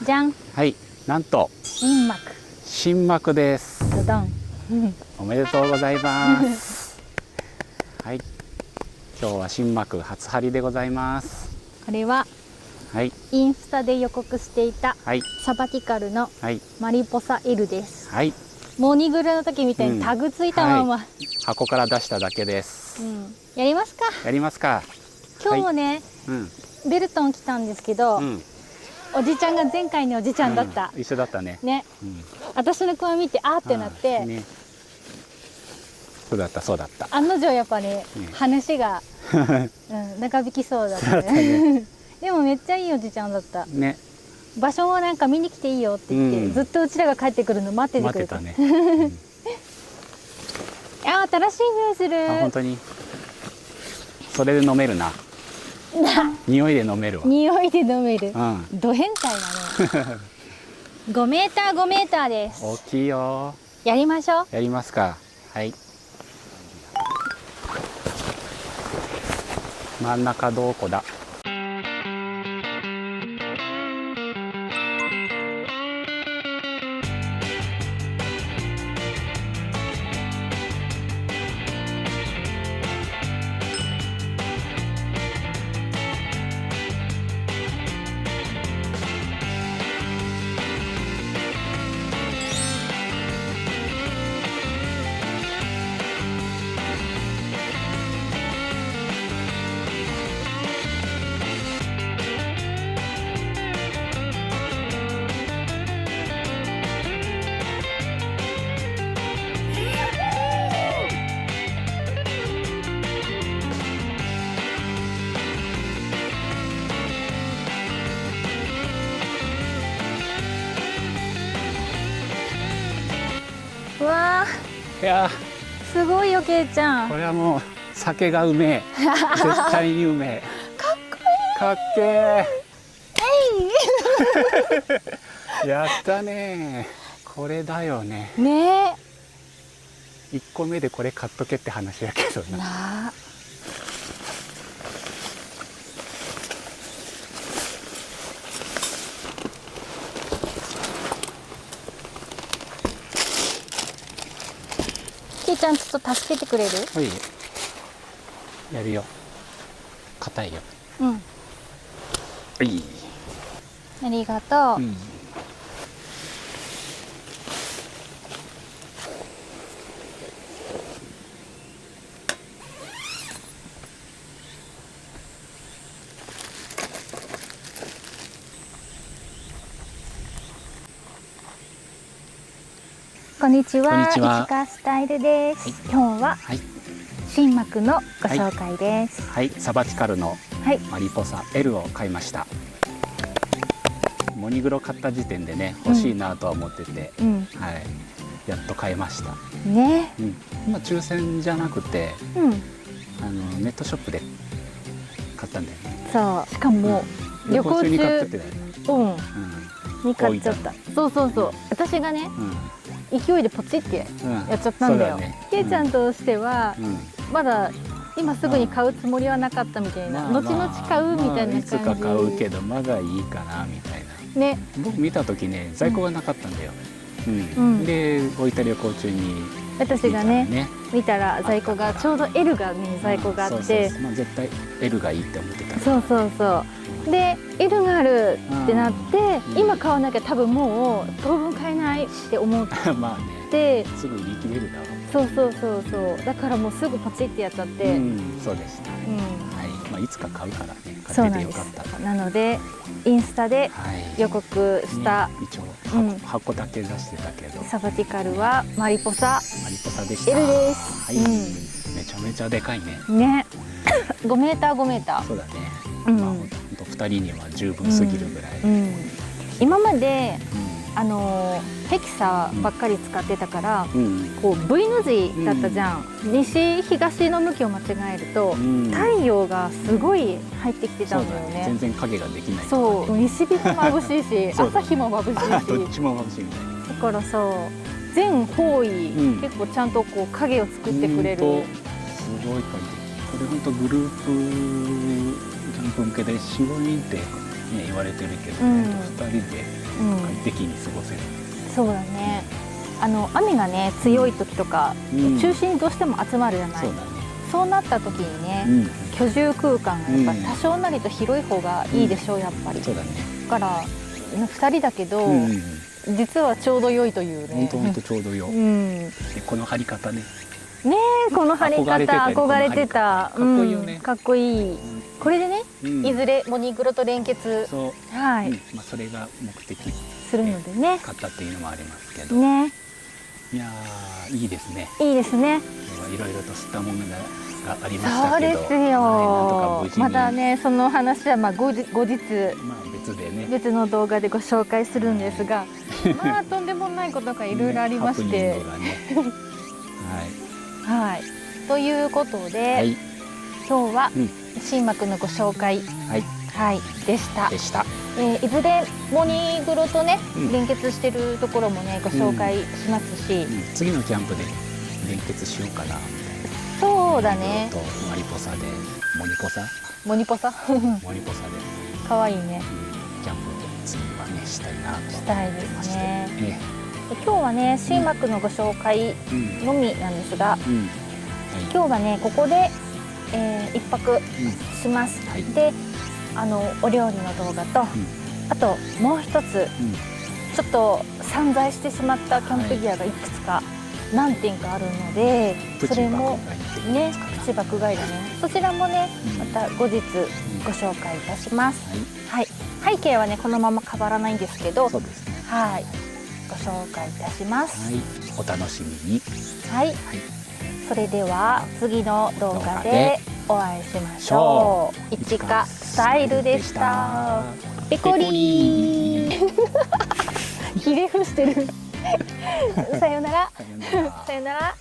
じゃん。はい、なんと新幕。新幕です。ドドン。おめでとうございます。はい、今日は新幕初張りでございます。これははい、インスタで予告していたはい、サバティカルのはい、マリポサ L です。はい、モニグルの時みたいにタグついたまま、箱から出しただけです。やりますか。やりますか。今日もね、ベルトン来たんですけど、おじちゃんが前回のおじちゃんだった。一緒だったね。ね、私の子見てあーってなって、そうだったそうだった。案の定やっぱね、話が長引きそうだったね。でもめっちゃいいおじちゃんだったね。場所もなんか見に来ていいよって言って、ずっとうちらが帰ってくるの待っててくれたね。あ、新しい匂いする。あ、本当に。それで飲めるな。匂いで飲めるわ。匂いで飲める。ド変態だね。5メーター5メーターです。大きいよ。やりましょう。やりますか。はい。真ん中どこだ。うわいやすごいよ、けいちゃん。これはもう酒がうめえ。絶対にうめえ。かっこいい。かっけえ。やったね。これだよね。ねえ。1個目でこれ買っとけって話やけどな。なあ。けいちゃん、ちょっと助けてくれる？はい。やるよ。硬いよ。はい。ありがとう。こんにちは。市川スタイルです。今日は新幕のご紹介です。はい、サバティカルのマリポサ L を買いました。モニグロ買った時点でね、欲しいなとは思ってて、はい、やっと買いました。ね。今抽選じゃなくて、ネットショップで買ったんだよね。そう。しかも旅行中に買ってたよね。に買っちゃった。そうそうそう。私がね。勢いでポチってやっちゃったんだよ。けいちゃんとしてはまだ今すぐに買うつもりはなかったみたいな、後々買うみたいな感じ。いつか買うけどまだいいかなみたいなね。僕見た時ね、在庫がなかったんだよ。で大分旅行中に私がね見たら在庫がちょうど L がね在庫があって、絶対 L がいいって思ってた。そうそうそう。で L があるってなって、今買わなきゃ多分もう当分買えないって思ってまあね、すぐ売り切れるだろう。そうそうそうそう。だからもうすぐポチってやっちゃって。そうでした。はい。まあいつか買うからね。買っててよかった。なのでインスタで予告した一応箱だけ出してたけど、サバティカルはマリポサでした。 L です。はい。めちゃめちゃでかいね。ね。5メーター5メーター。そうだね。まあ本当2人には十分すぎるぐらい。今までヘキサばっかり使ってたから、こう V の字だったじゃん。西東の向きを間違えると太陽がすごい入ってきてたんだよね。全然影ができない。そう、西日も眩しいし朝日も眩しいし、どっちも眩しいみたいな。だからさ、全方位結構ちゃんとこう影を作ってくれる。すごい快適。これ本当グループキャンプ向けで45人って言われてるけど、本当2人で快適に過ごせる。そうだね。雨がね強い時とか、中心にどうしても集まるじゃない。そうなった時にね、居住空間がやっぱ多少なりと広い方がいいでしょう、やっぱり。そうだね。だから2人だけど、実はちょうど良いというね。本当ちょうどよ。この張り方ね。ねえ、この張り方憧れてた。かっこいいよね。かっこいい。これでね、いずれモニグロと連結、はい、まあそれが目的するのでね。買ったっていうのもありますけど。ね。いやいいですね。いいですね。いろいろと吸ったものがありましたけど。そうですよ。またね、その話はまあ後日、別でね、別の動画でご紹介するんですが、まあとんでもないことがいろいろありまして。はい。ということで、今日は新幕のご紹介、でした。いずれモニグロとね連結してるところもねご紹介しますし、次のキャンプで連結しようかな。そうだね。マリポサでモニポサモニポサモニポサで可愛いね。キャンプ次はねしたいなとしたいですね。今日はね新幕のご紹介のみなんですが、今日はねここで一泊します。で、お料理の動画と、あともう一つちょっと散在してしまったキャンプギアがいくつか何点かあるので、それもねプチ爆買いだね。そちらもねまた後日ご紹介いたします。はい。背景はねこのまま変わらないんですけど、はい、ご紹介いたします。お楽しみに。はい。それでは次の動画でお会いしましょう。いちかスタイルでした。ペコリー。ひれ伏してる。さよなら。さよなら。